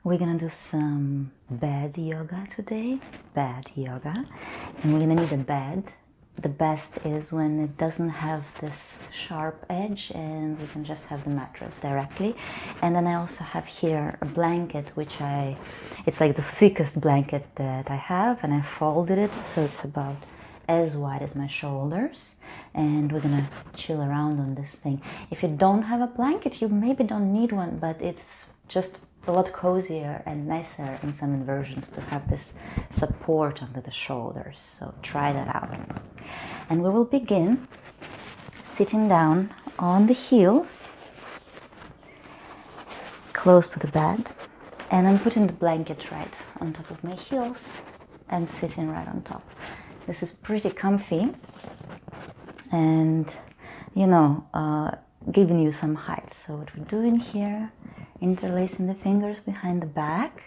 We're gonna do some bed yoga today, bed yoga, and we're gonna need a bed. The best is when it doesn't have this sharp edge and we can just have the mattress directly. And then I also have here a blanket, it's like the thickest blanket that I have, and I folded it so it's about as wide as my shoulders, and we're gonna chill around on this thing. If you don't have a blanket, you maybe don't need one, but it's just a lot cozier and nicer in some inversions to have this support under the shoulders. So try that out. And we will begin sitting down on the heels, close to the bed, and I'm putting the blanket right on top of my heels and sitting right on top. This is pretty comfy and, giving you some height. So what we're doing here, interlacing the fingers behind the back,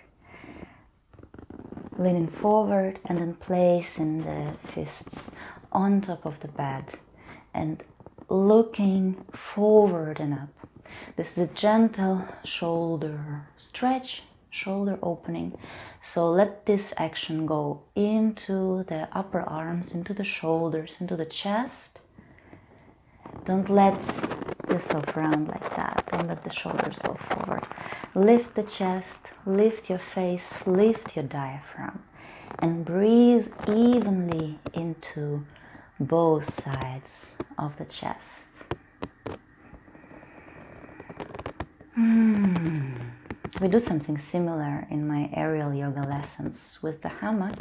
leaning forward, and then placing the fists on top of the bed and looking forward and up. This is a gentle shoulder stretch, shoulder opening. So let this action go into the upper arms, into the shoulders, into the chest. Don't let yourself around like that. Don't let the shoulders go forward. Lift the chest, lift your face, lift your diaphragm, and breathe evenly into both sides of the chest. We do something similar in my aerial yoga lessons with the hammock.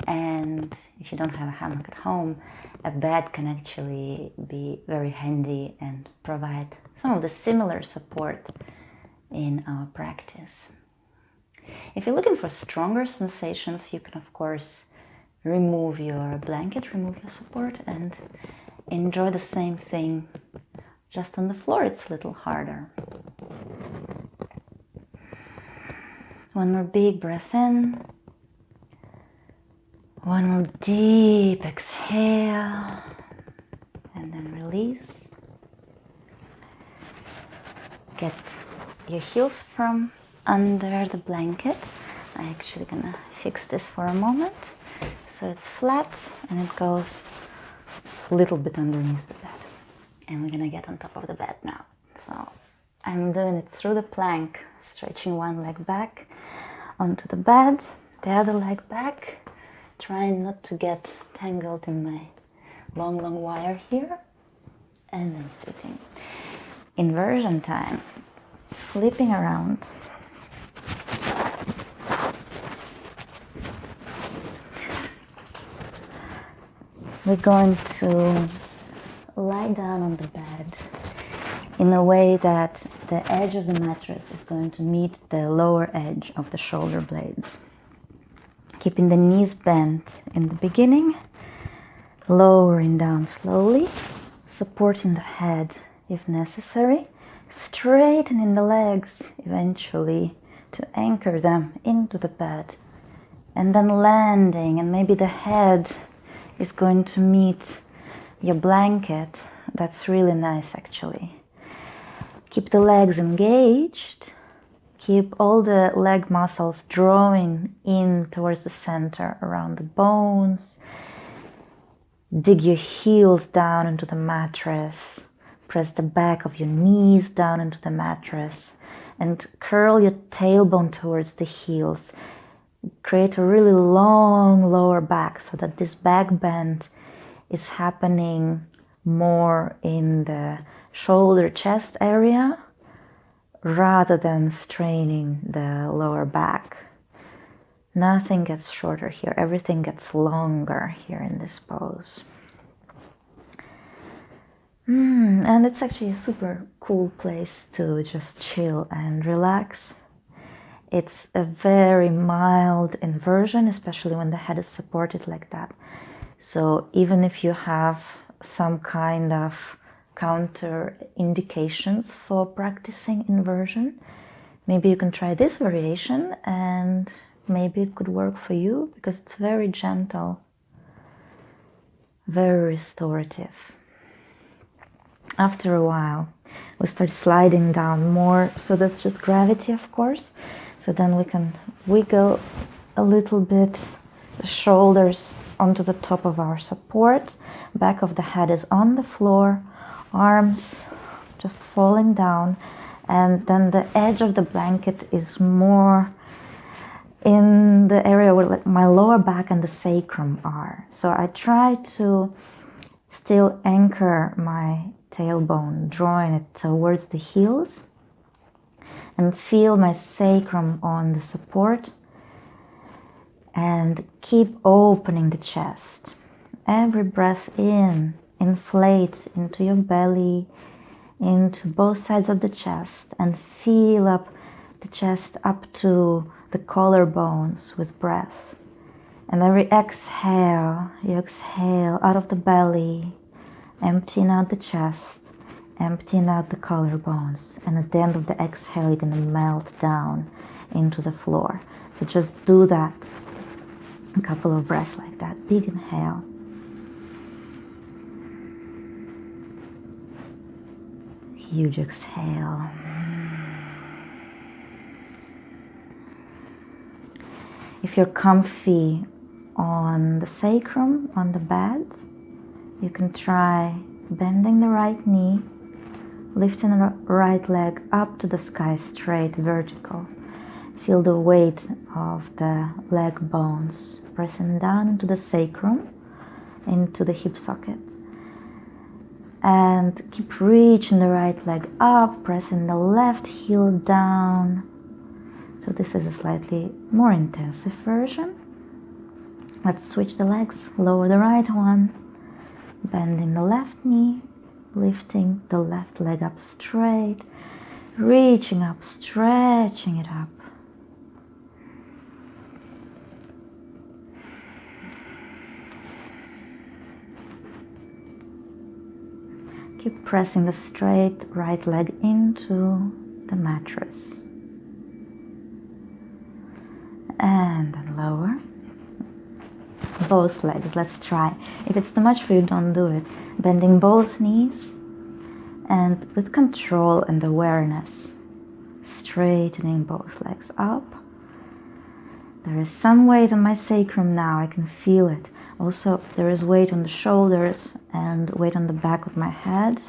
And if you don't have a hammock at home, a bed can actually be very handy and provide some of the similar support in our practice. If you're looking for stronger sensations, you can of course remove your blanket, remove your support, and enjoy the same thing just on the floor. It's a little harder. One more big breath in. One more deep exhale, and then release. Get your heels from under the blanket. I'm actually gonna fix this for a moment. So it's flat and it goes a little bit underneath the bed. And we're gonna get on top of the bed now. So I'm doing it through the plank, stretching one leg back onto the bed, the other leg back. Trying not to get tangled in my long wire here, and then sitting. Inversion time, flipping around. We're going to lie down on the bed in a way that the edge of the mattress is going to meet the lower edge of the shoulder blades. Keeping the knees bent in the beginning, lowering down slowly, supporting the head if necessary, straightening the legs eventually to anchor them into the bed, and then landing, and maybe the head is going to meet your blanket. That's really nice actually. Keep the legs engaged. Keep all the leg muscles drawing in towards the center around the bones. Dig your heels down into the mattress. Press the back of your knees down into the mattress and curl your tailbone towards the heels. Create a really long lower back so that this back bend is happening more in the shoulder chest area rather than straining the lower back. Nothing gets shorter here, everything gets longer here in this pose. And it's actually a super cool place to just chill and relax. It's a very mild inversion, especially when the head is supported like that. So even if you have some kind of counter indications for practicing inversion, maybe you can try this variation and maybe it could work for you because it's very gentle, very restorative. After a while, we start sliding down more, so that's just gravity, of course, So then we can wiggle a little bit the shoulders onto the top of our support. Back of the head is on the floor, arms just falling down, and then the edge of the blanket is more in the area where my lower back and the sacrum are. So I try to still anchor my tailbone, drawing it towards the heels, and feel my sacrum on the support, and keep opening the chest. Every breath in, inflate into your belly, into both sides of the chest, and feel up the chest up to the collarbones with breath. And every exhale, you exhale out of the belly, emptying out the chest, emptying out the collarbones. And at the end of the exhale, you're going to melt down into the floor. So just do that. A couple of breaths like that. Big inhale. Huge exhale. If you're comfy on the sacrum, on the bed, you can try bending the right knee, lifting the right leg up to the sky straight, vertical. Feel the weight of the leg bones pressing down into the sacrum, into the hip socket. And keep reaching the right leg up, pressing the left heel down. So this is a slightly more intensive version. Let's switch the legs. Lower the right one, bending the left knee, lifting the left leg up straight, reaching up, stretching it up. Keep pressing the straight right leg into the mattress. And then lower. Both legs, let's try. If it's too much for you, don't do it. Bending both knees and with control and awareness, straightening both legs up. There is some weight on my sacrum now, I can feel it. Also, there is weight on the shoulders and weight on the back of my head.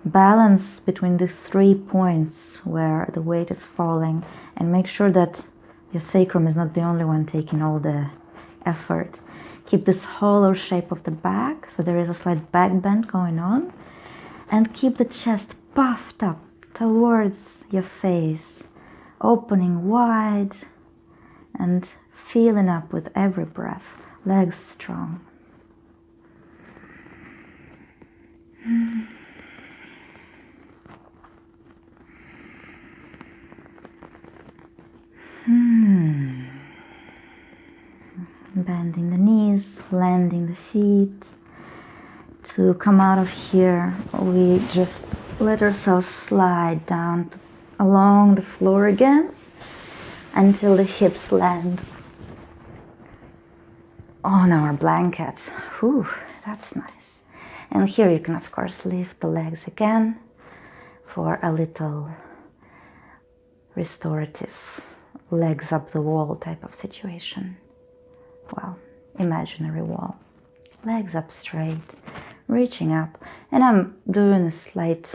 Balance between the 3 points where the weight is falling, and make sure that your sacrum is not the only one taking all the effort. Keep this hollow shape of the back, so there is a slight back bend going on, and keep the chest puffed up towards your face, opening wide and feeling up with every breath. Legs strong. Bending the knees, landing the feet. To come out of here, we just let ourselves slide down along the floor again until the hips land on our blankets. Whew, that's nice. And here you can of course lift the legs again for a little restorative legs up the wall type of situation. Well, imaginary wall. Legs up straight, reaching up, and I'm doing a slight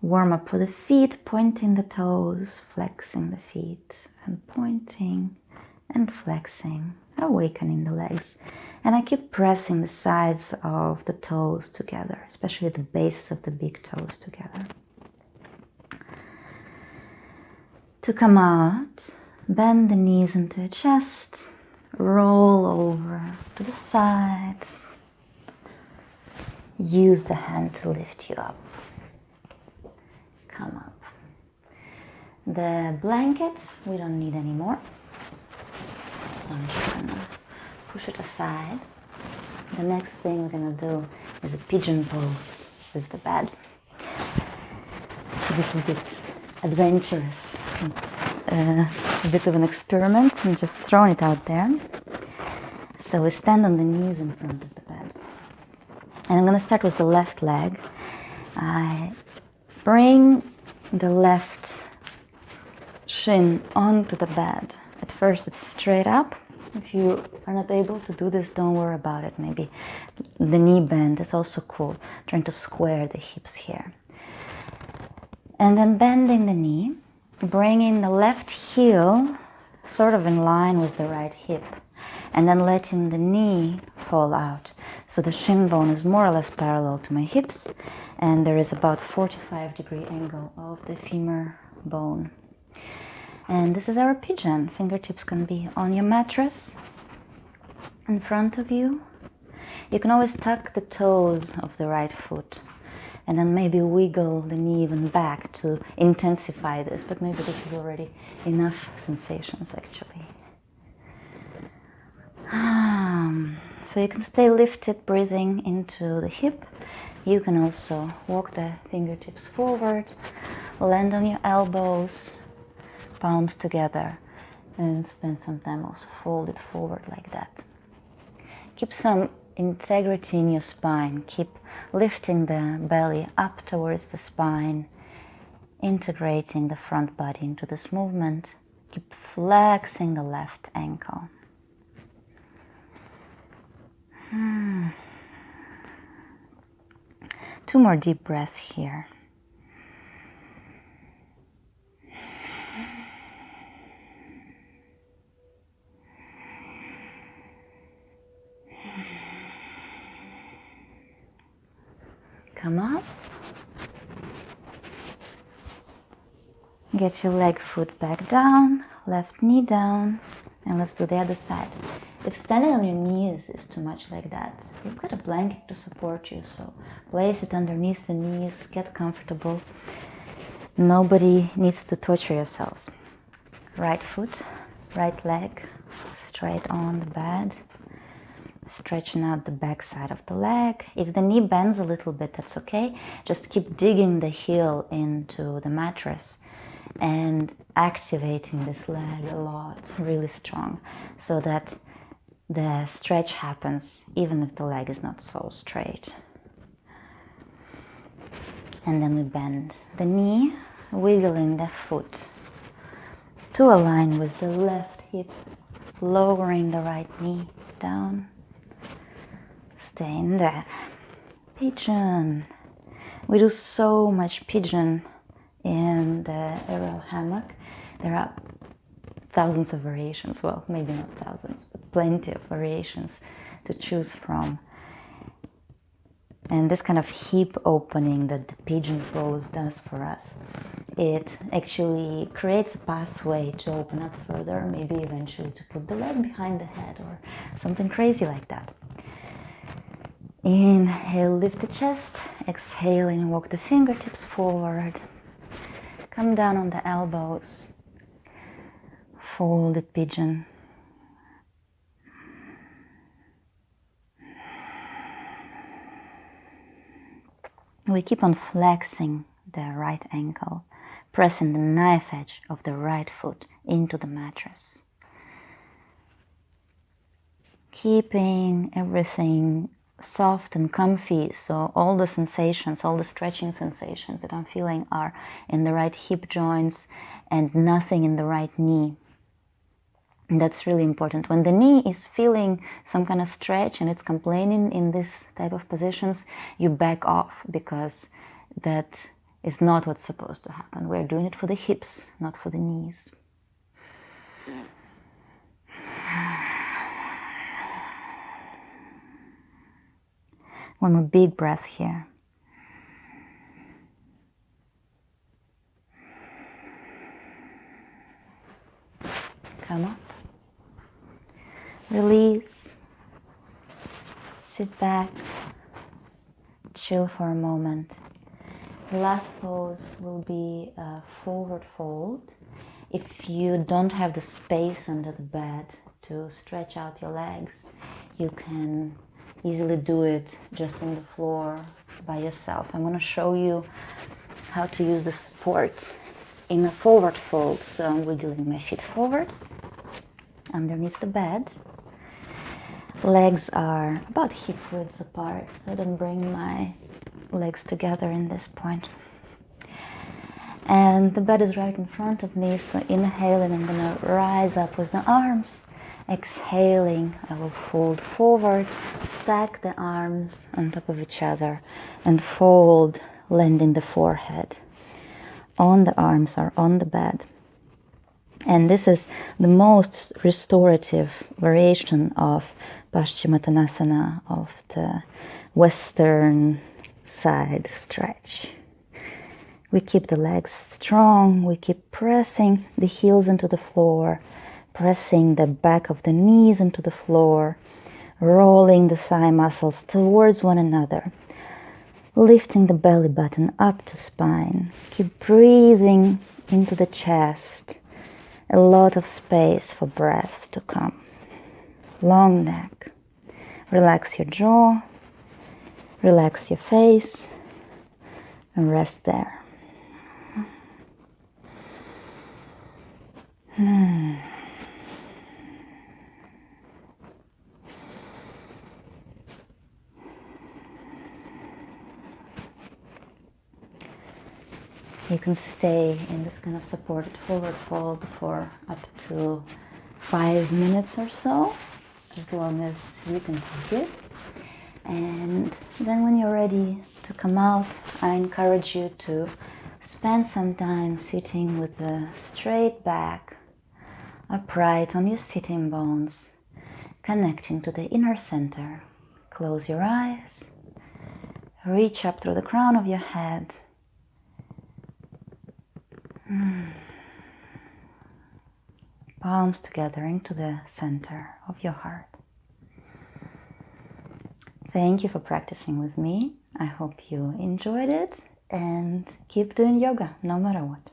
warm up for the feet, pointing the toes, flexing the feet, and pointing and flexing, awakening the legs. And I keep pressing the sides of the toes together, especially the bases of the big toes together. To come out, bend the knees into the chest, roll over to the side. Use the hand to lift you up. Come up. The blanket we don't need anymore. So I'm just gonna push it aside. The next thing we're gonna do is a pigeon pose with the bed. It's a little bit adventurous, a bit of an experiment. I'm just throwing it out there. So we stand on the knees in front of the bed. And I'm gonna start with the left leg. I bring the left shin onto the bed. At first it's straight up. If you are not able to do this, don't worry about it. Maybe the knee bend is also cool. Trying to square the hips here. And then bending the knee, bringing the left heel sort of in line with the right hip. And then letting the knee fall out. So the shin bone is more or less parallel to my hips. And there is about 45-degree angle of the femur bone. And this is our pigeon. Fingertips can be on your mattress in front of you. You can always tuck the toes of the right foot and then maybe wiggle the knee even back to intensify this, but maybe this is already enough sensations actually. So you can stay lifted, breathing into the hip. You can also walk the fingertips forward, land on your elbows, palms together, and spend some time also folded forward like that. Keep some integrity in your spine. Keep lifting the belly up towards the spine, integrating the front body into this movement. Keep flexing the left ankle. Two more deep breaths here. Come up. Get your leg foot back down, left knee down, and let's do the other side. If standing on your knees is too much like that, you've got a blanket to support you, so place it underneath the knees, get comfortable. Nobody needs to torture yourselves. Right foot, right leg, straight on the bed. Stretching out the back side of the leg. If the knee bends a little bit, that's okay. Just keep digging the heel into the mattress and activating this leg a lot, really strong, so that the stretch happens even if the leg is not so straight. And then we bend the knee, wiggling the foot to align with the left hip, lowering the right knee down. Stay in there. Pigeon. We do so much pigeon in the aerial hammock. There are thousands of variations. Well, maybe not thousands, but plenty of variations to choose from. And this kind of hip opening that the pigeon pose does for us, it actually creates a pathway to open up further, maybe eventually to put the leg behind the head or something crazy like that. Inhale, lift the chest. Exhaling, walk the fingertips forward. Come down on the elbows. Folded pigeon. We keep on flexing the right ankle, pressing the knife edge of the right foot into the mattress. Keeping everything soft and comfy, so all the sensations, all the stretching sensations that I'm feeling are in the right hip joints and nothing in the right knee. And that's really important. When the knee is feeling some kind of stretch and it's complaining in this type of positions, you back off, because that is not what's supposed to happen. We're doing it for the hips, not for the knees. One more big breath here. Come up. Release. Sit back. Chill for a moment. The last pose will be a forward fold. If you don't have the space under the bed to stretch out your legs, you can easily do it just on the floor by yourself. I'm going to show you how to use the support in a forward fold. So I'm wiggling my feet forward underneath the bed. Legs are about hip width apart, so I don't bring my legs together in this point. And the bed is right in front of me, so inhaling, I'm gonna rise up with the arms. Exhaling, I will fold forward, stack the arms on top of each other, and fold, landing the forehead on the arms or on the bed. And this is the most restorative variation of Paschimottanasana, of the western side stretch. We keep the legs strong, we keep pressing the heels into the floor, pressing the back of the knees into the floor, rolling the thigh muscles towards one another, lifting the belly button up to spine. Keep breathing into the chest, a lot of space for breath to come. Long neck. Relax your jaw, relax your face, and rest there. You can stay in this kind of supported forward fold for up to 5 minutes or so, as long as you can take it. And then when you're ready to come out, I encourage you to spend some time sitting with the straight back, upright on your sitting bones, connecting to the inner center. Close your eyes, reach up through the crown of your head. Palms together into the center of your heart. Thank you for practicing with me. I hope you enjoyed it, and keep doing yoga no matter what.